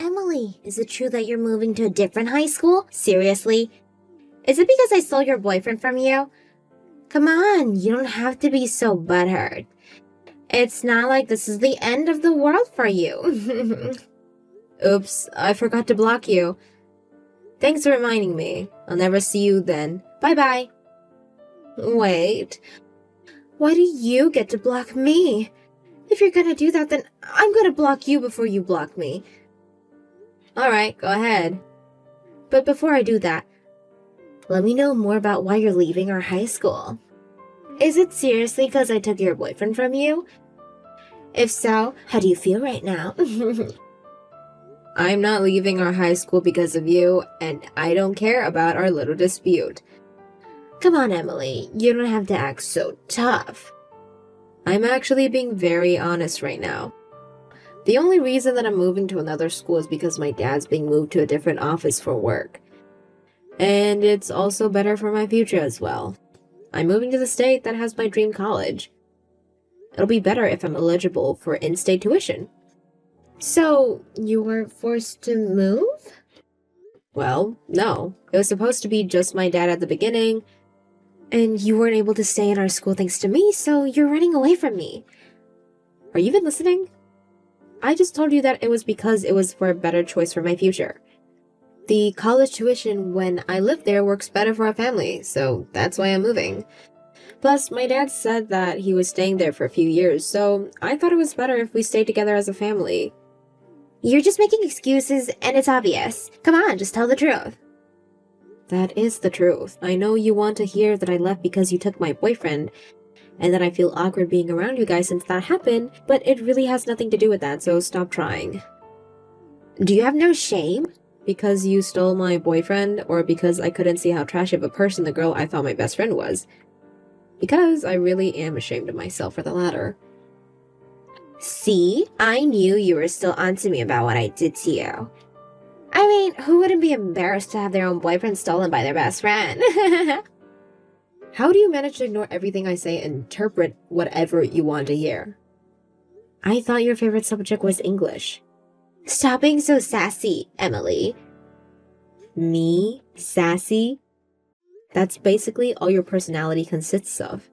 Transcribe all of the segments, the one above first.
Emily, is it true that you're moving to a different high school? Seriously? Is it because I stole your boyfriend from you? Come on, you don't have to be so butthurt. It's not like this is the end of the world for you. Oops, I forgot to block you. Thanks for reminding me. I'll never see you then. Bye-bye. Wait. Why do you get to block me? If you're gonna do that, then I'm gonna block you before you block me. Alright, go ahead. But before I do that, let me know more about why you're leaving our high school. Is it seriously because I took your boyfriend from you? If so, how do you feel right now? I'm not leaving our high school because of you, and I don't care about our little dispute. Come on, Emily, you don't have to act so tough. I'm actually being very honest right now. The only reason that I'm moving to another school is because my dad's being moved to a different office for work. And it's also better for my future as well. I'm moving to the state that has my dream college. It'll be better if I'm eligible for in-state tuition. So, you were forced to move? Well, no. It was supposed to be just my dad at the beginning, and you weren't able to stay in our school thanks to me, so you're running away from me. Are you even listening? I just told you that it was because it was for a better choice for my future. The college tuition when I live there works better for our family, so that's why I'm moving. Plus, my dad said that he was staying there for a few years, so I thought it was better if we stayed together as a family. You're just making excuses, and it's obvious. Come on, just tell the truth. That is the truth. I know you want to hear that I left because you took my boyfriend, and that I feel awkward being around you guys since that happened, but it really has nothing to do with that, so stop trying. Do you have no shame? Because you stole my boyfriend, or because I couldn't see how trashy of a person the girl I thought my best friend was? Because I really am ashamed of myself for the latter. See? I knew you were still onto me about what I did to you. I mean, who wouldn't be embarrassed to have their own boyfriend stolen by their best friend? How do you manage to ignore everything I say and interpret whatever you want to hear? I thought your favorite subject was English. Stop being so sassy, Emily. Me? Sassy? That's basically all your personality consists of.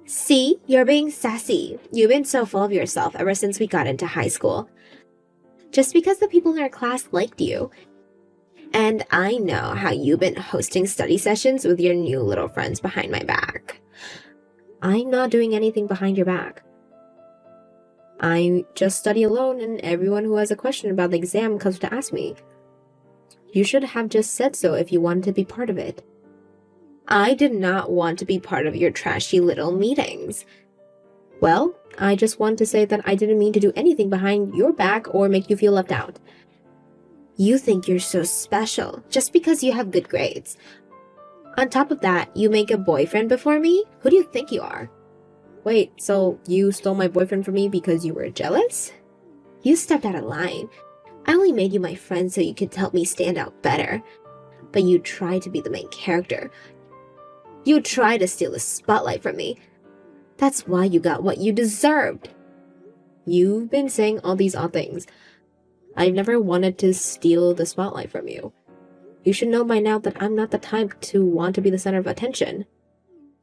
See? You're being sassy. You've been so full of yourself ever since we got into high school. Just because the people in our class liked you. And I know how you've been hosting study sessions with your new little friends behind my back. I'm not doing anything behind your back. I just study alone, and everyone who has a question about the exam comes to ask me. You should have just said so if you wanted to be part of it. I did not want to be part of your trashy little meetings. Well, I just want to say that I didn't mean to do anything behind your back or make you feel left out. You think you're so special just because you have good grades. On top of that, you make a boyfriend before me? Who do you think you are? Wait, so you stole my boyfriend from me because you were jealous? You stepped out of line. I only made you my friend so you could help me stand out better. But you tried to be the main character. You tried to steal the spotlight from me. That's why you got what you deserved. You've been saying all these odd things. I've never wanted to steal the spotlight from you. You should know by now that I'm not the type to want to be the center of attention.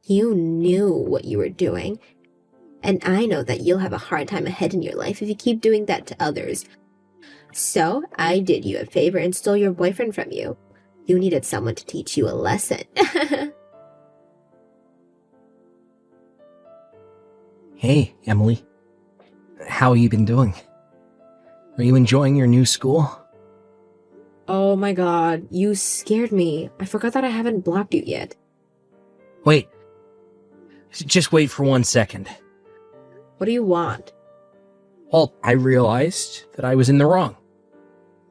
You knew what you were doing. And I know that you'll have a hard time ahead in your life if you keep doing that to others. So I did you a favor and stole your boyfriend from you. You needed someone to teach you a lesson. Hey, Emily. How you been doing? Are you enjoying your new school? Oh my god, you scared me. I forgot that I haven't blocked you yet. Wait. Just wait for 1 second. What do you want? Well, I realized that I was in the wrong.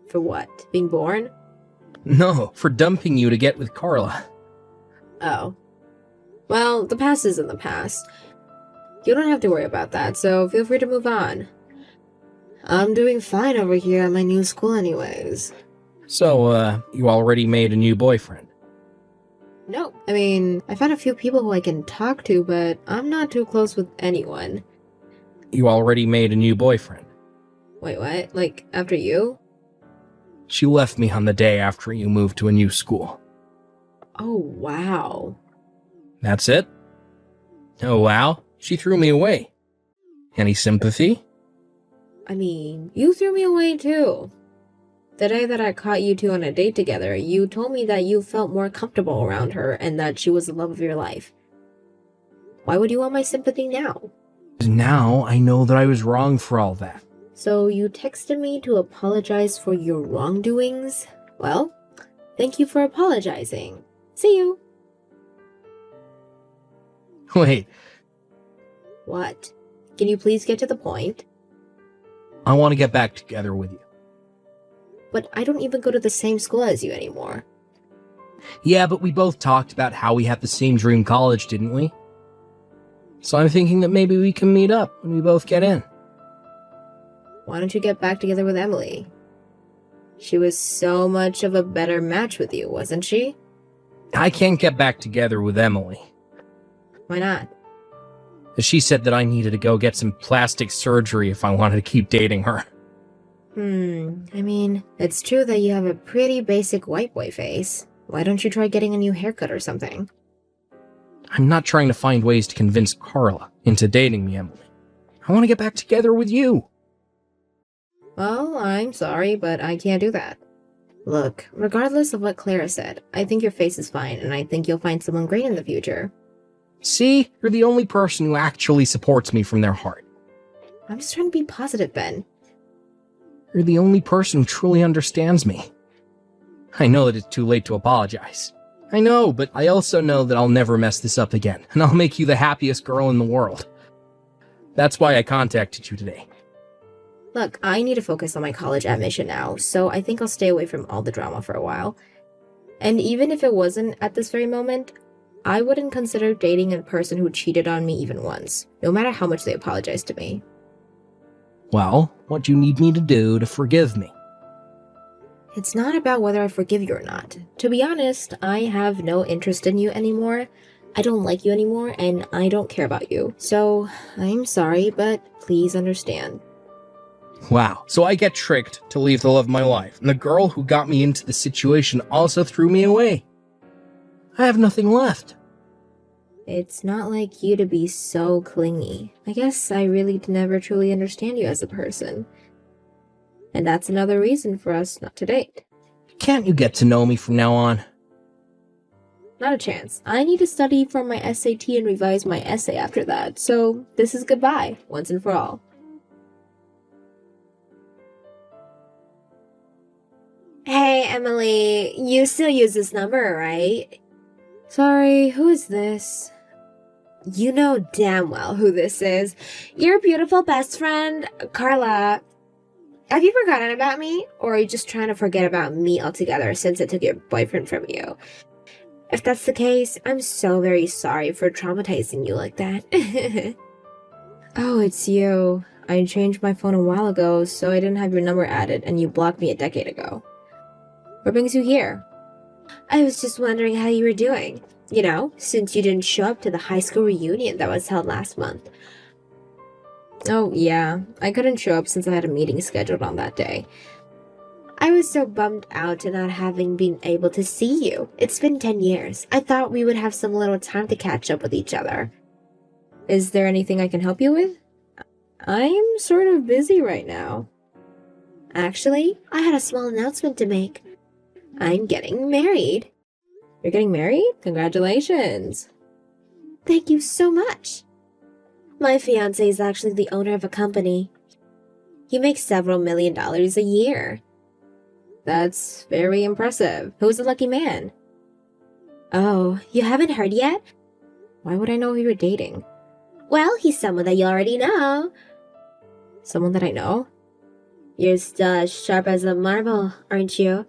For what? Being born? No, for dumping you to get with Carla. Oh. Well, the past is in the past. You don't have to worry about that, so feel free to move on. I'm doing fine over here at my new school anyways. So, you already made a new boyfriend? No, I mean, I found a few people who I can talk to, but I'm not too close with anyone. You already made a new boyfriend? Wait, what? Like, after you? She left me on the day after you moved to a new school. Oh, wow. That's it? Oh, wow. She threw me away. Any sympathy? I mean, you threw me away too. The day that I caught you two on a date together, you told me that you felt more comfortable around her and that she was the love of your life. Why would you want my sympathy now? Now I know that I was wrong for all that. So you texted me to apologize for your wrongdoings? Well, thank you for apologizing. See you. Wait, What? Can you please get to the point? I want to get back together with you. But I don't even go to the same school as you anymore. Yeah, but we both talked about how we had the same dream college, didn't we? So I'm thinking that maybe we can meet up when we both get in. Why don't you get back together with Emily? She was so much of a better match with you, wasn't she? I can't get back together with Emily. Why not? She said that I needed to go get some plastic surgery if I wanted to keep dating her. I mean, it's true that you have a pretty basic white boy face. Why don't you try getting a new haircut or something? I'm not trying to find ways to convince Carla into dating me, Emily. I want to get back together with you. Well, I'm sorry, but I can't do that. Look, regardless of what Clara said, I think your face is fine, and I think you'll find someone great in the future. See, you're the only person who actually supports me from their heart. I'm just trying to be positive, Ben. You're the only person who truly understands me. I know that it's too late to apologize. I know, but I also know that I'll never mess this up again, and I'll make you the happiest girl in the world. That's why I contacted you today. Look, I need to focus on my college admission now, so I think I'll stay away from all the drama for a while. And even if it wasn't at this very moment, I wouldn't consider dating a person who cheated on me even once, no matter how much they apologize to me. Well, what do you need me to do to forgive me? It's not about whether I forgive you or not. To be honest, I have no interest in you anymore. I don't like you anymore, and I don't care about you. So, I'm sorry, but please understand. Wow, so I get tricked to leave the love of my life, and the girl who got me into the situation also threw me away. I have nothing left. It's not like you to be so clingy. I guess I really never truly understand you as a person. And that's another reason for us not to date. Can't you get to know me from now on? Not a chance. I need to study for my SAT and revise my essay after that, so this is goodbye, once and for all. Hey, Emily, you still use this number, right? Sorry, who is this? You know damn well who this is. Your beautiful best friend, Carla. Have you forgotten about me? Or are you just trying to forget about me altogether since I took your boyfriend from you? If that's the case, I'm so very sorry for traumatizing you like that. Oh, it's you. I changed my phone a while ago, so I didn't have your number added, and you blocked me a decade ago. What brings you here? I was just wondering how you were doing. You know, since you didn't show up to the high school reunion that was held last month. Oh, yeah. I couldn't show up since I had a meeting scheduled on that day. I was so bummed out to not having been able to see you. It's been 10 years. I thought we would have some little time to catch up with each other. Is there anything I can help you with? I'm sort of busy right now. Actually, I had a small announcement to make. I'm getting married. You're getting married? Congratulations. Thank you so much. My fiancé is actually the owner of a company. He makes several $1,000,000 a year. That's very impressive. Who's the lucky man? Oh, you haven't heard yet? Why would I know who you're dating? Well, he's someone that you already know. Someone that I know? You're still as sharp as a marble, aren't you?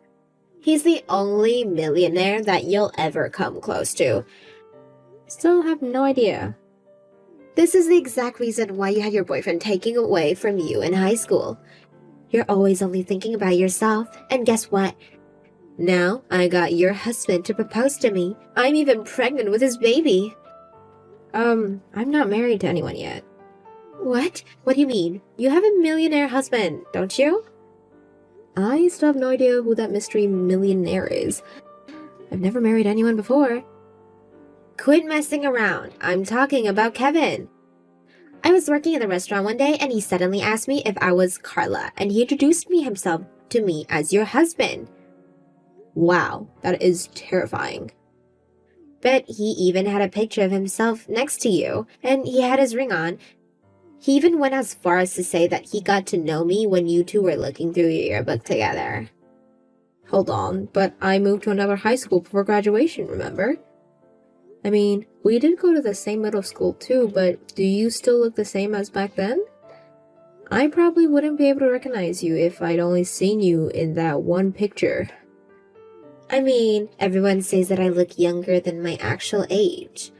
He's the only millionaire that you'll ever come close to. Still have no idea. This is the exact reason why you had your boyfriend taken away from you in high school. You're always only thinking about yourself, and guess what? Now I got your husband to propose to me. I'm even pregnant with his baby. I'm not married to anyone yet. What? What do you mean? You have a millionaire husband, don't you? I still have no idea who that mystery millionaire is. I've never married anyone before. Quit messing around. I'm talking about Kevin. I was working at the restaurant one day and he suddenly asked me if I was Carla, and he introduced himself to me as your husband. Wow, that is terrifying. Bet he even had a picture of himself next to you, and he had his ring on. He even went as far as to say that he got to know me when you two were looking through your yearbook together. Hold on, but I moved to another high school before graduation, remember? I mean, we did go to the same middle school too, but do you still look the same as back then? I probably wouldn't be able to recognize you if I'd only seen you in that one picture. I mean, everyone says that I look younger than my actual age.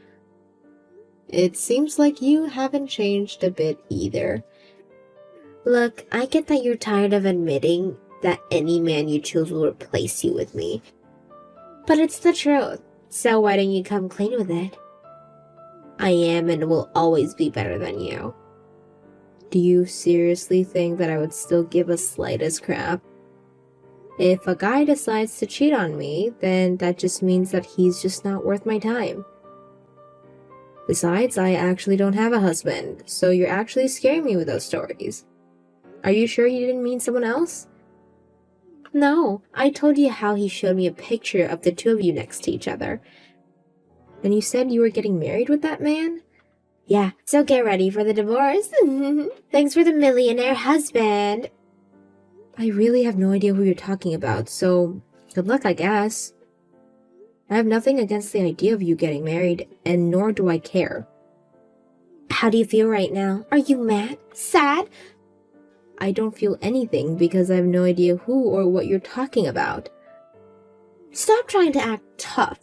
It seems like you haven't changed a bit either. Look, I get that you're tired of admitting that any man you choose will replace you with me. But it's the truth, so why don't you come clean with it? I am and will always be better than you. Do you seriously think that I would still give a slightest crap? If a guy decides to cheat on me, then that just means that he's just not worth my time. Besides, I actually don't have a husband, so you're actually scaring me with those stories. Are you sure he didn't mean someone else? No, I told you how he showed me a picture of the two of you next to each other. And you said you were getting married with that man? Yeah, so get ready for the divorce. Thanks for the millionaire husband. I really have no idea who you're talking about, so good luck, I guess. I have nothing against the idea of you getting married, and nor do I care. How do you feel right now? Are you mad? Sad? I don't feel anything because I have no idea who or what you're talking about. Stop trying to act tough.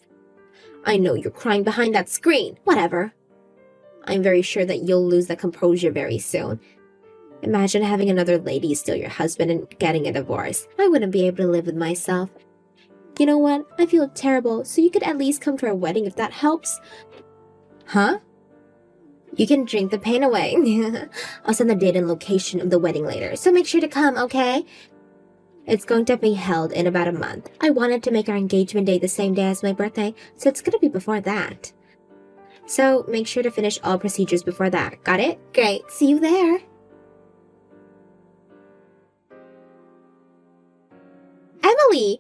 I know you're crying behind that screen. Whatever. I'm very sure that you'll lose that composure very soon. Imagine having another lady steal your husband and getting a divorce. I wouldn't be able to live with myself. You know what? I feel terrible, so you could at least come to our wedding if that helps. Huh? You can drink the pain away. I'll send the date and location of the wedding later, so make sure to come, okay? It's going to be held in about a month. I wanted to make our engagement day the same day as my birthday, so it's gonna be before that. So make sure to finish all procedures before that. Got it? Great. See you there. Emily!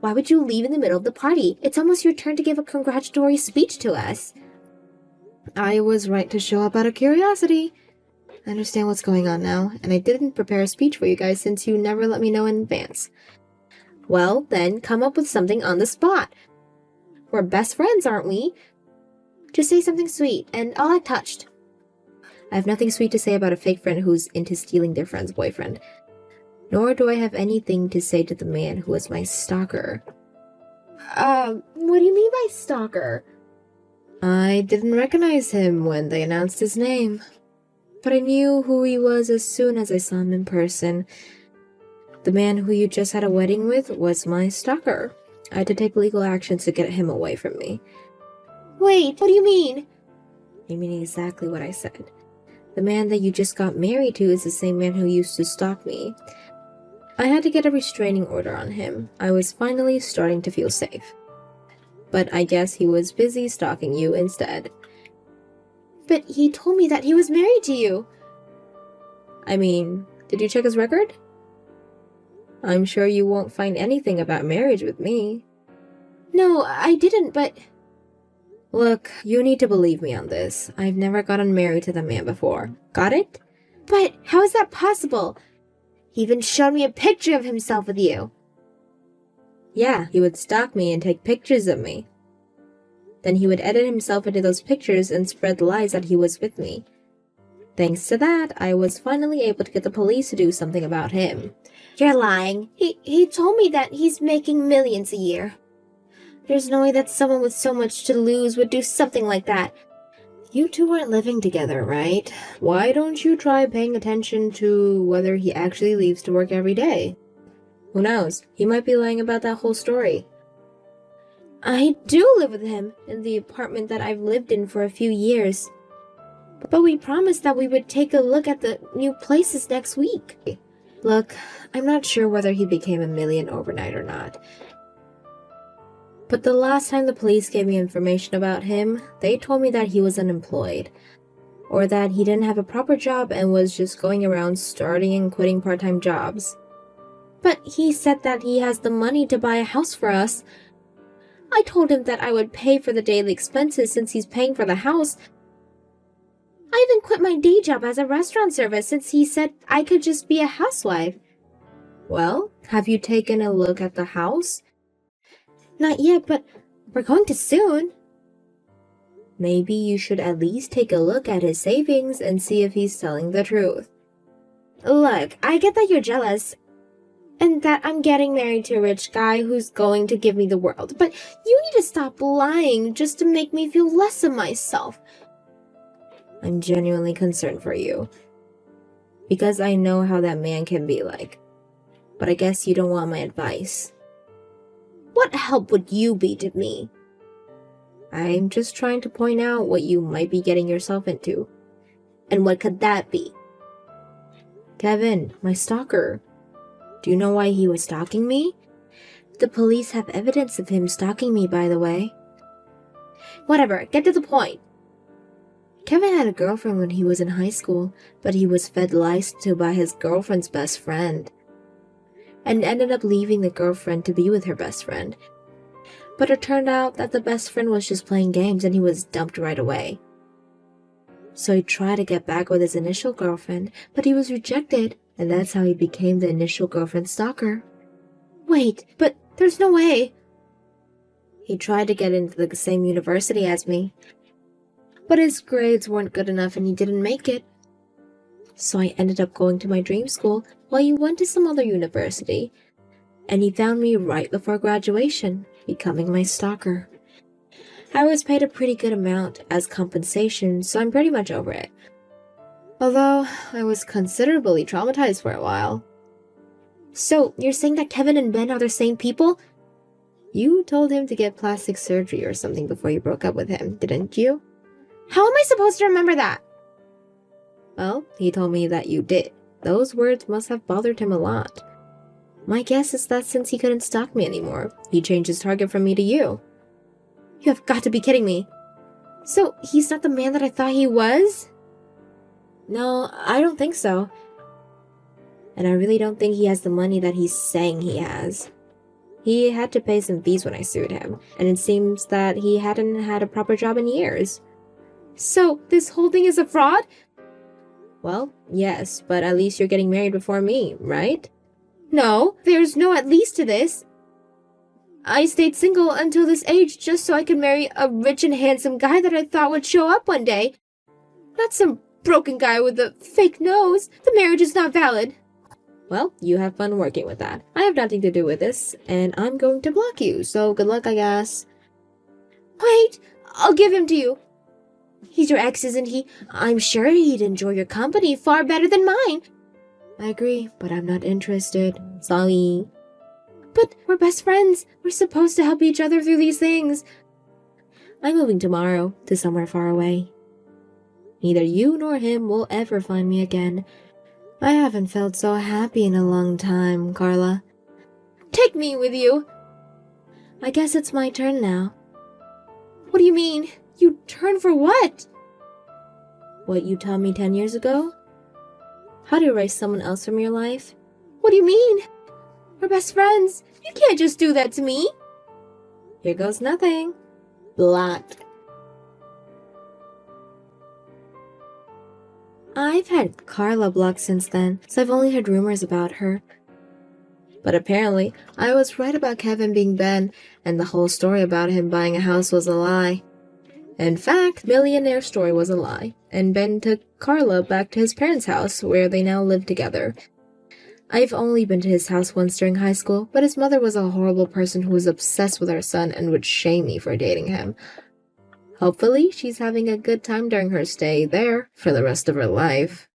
Why would you leave in the middle of the party? It's almost your turn to give a congratulatory speech to us. I was right to show up out of curiosity. I understand what's going on now, and I didn't prepare a speech for you guys since you never let me know in advance. Well, then come up with something on the spot. We're best friends, aren't we? Just say something sweet, and I'll act touched. I have nothing sweet to say about a fake friend who's into stealing their friend's boyfriend. Nor do I have anything to say to the man who was my stalker. What do you mean by stalker? I didn't recognize him when they announced his name, but I knew who he was as soon as I saw him in person. The man who you just had a wedding with was my stalker. I had to take legal action to get him away from me. Wait, what do you mean? I mean exactly what I said. The man that you just got married to is the same man who used to stalk me. I had to get a restraining order on him. I was finally starting to feel safe. But I guess he was busy stalking you instead. But he told me that he was married to you. I mean, did you check his record? I'm sure you won't find anything about marriage with me. No, I didn't, but... Look, you need to believe me on this. I've never gotten married to the man before. Got it? But how is that possible? He even showed me a picture of himself with you. Yeah, he would stalk me and take pictures of me. Then he would edit himself into those pictures and spread lies that he was with me. Thanks to that, I was finally able to get the police to do something about him. You're lying. He told me that he's making millions a year. There's no way that someone with so much to lose would do something like that. You two aren't living together, right? Why don't you try paying attention to whether he actually leaves to work every day? Who knows? He might be lying about that whole story. I do live with him in the apartment that I've lived in for a few years. But we promised that we would take a look at the new places next week. Look, I'm not sure whether he became a million overnight or not. But the last time the police gave me information about him, they told me that he was unemployed. Or that he didn't have a proper job and was just going around starting and quitting part-time jobs. But he said that he has the money to buy a house for us. I told him that I would pay for the daily expenses since he's paying for the house. I even quit my day job as a restaurant servant since he said I could just be a housewife. Well, have you taken a look at the house? Not yet, but we're going to soon. Maybe you should at least take a look at his savings and see if he's telling the truth. Look, I get that you're jealous, and that I'm getting married to a rich guy who's going to give me the world, but you need to stop lying just to make me feel less of myself. I'm genuinely concerned for you, because I know how that man can be like, but I guess you don't want my advice. What help would you be to me? I'm just trying to point out what you might be getting yourself into. And what could that be? Kevin, my stalker. Do you know why he was stalking me? The police have evidence of him stalking me, by the way. Whatever, get to the point. Kevin had a girlfriend when he was in high school, but he was fed lies to by his girlfriend's best friend. And ended up leaving the girlfriend to be with her best friend. But it turned out that the best friend was just playing games and he was dumped right away. So he tried to get back with his initial girlfriend, but he was rejected, and that's how he became the initial girlfriend's stalker. Wait, but there's no way. He tried to get into the same university as me, but his grades weren't good enough and he didn't make it. So I ended up going to my dream school while he went to some other university, and he found me right before graduation, becoming my stalker. I was paid a pretty good amount as compensation, so I'm pretty much over it. Although, I was considerably traumatized for a while. So, you're saying that Kevin and Ben are the same people? You told him to get plastic surgery or something before you broke up with him, didn't you? How am I supposed to remember that? Well, he told me that you did. Those words must have bothered him a lot. My guess is that since he couldn't stalk me anymore, he changed his target from me to you. You have got to be kidding me. So, he's not the man that I thought he was? No, I don't think so. And I really don't think he has the money that he's saying he has. He had to pay some fees when I sued him, and it seems that he hadn't had a proper job in years. So, this whole thing is a fraud? Well, yes, but at least you're getting married before me, right? No, there's no at least to this. I stayed single until this age just so I could marry a rich and handsome guy that I thought would show up one day. Not some broken guy with a fake nose. The marriage is not valid. Well, you have fun working with that. I have nothing to do with this, and I'm going to block you, so good luck, I guess. Wait, I'll give him to you. He's your ex, isn't he? I'm sure he'd enjoy your company far better than mine. I agree, but I'm not interested. Sorry. But we're best friends. We're supposed to help each other through these things. I'm moving tomorrow to somewhere far away. Neither you nor him will ever find me again. I haven't felt so happy in a long time, Carla. Take me with you. I guess it's my turn now. What do you mean? You turn for what? What you taught me 10 years ago? How to erase someone else from your life? What do you mean? We're best friends. You can't just do that to me. Here goes nothing. Blocked. I've had Carla blocked since then, so I've only heard rumors about her. But apparently, I was right about Kevin being Ben, and the whole story about him buying a house was a lie. In fact, Millionaire story was a lie, and Ben took Carla back to his parents' house, where they now live together. I've only been to his house once during high school, but his mother was a horrible person who was obsessed with our son and would shame me for dating him. Hopefully, she's having a good time during her stay there for the rest of her life.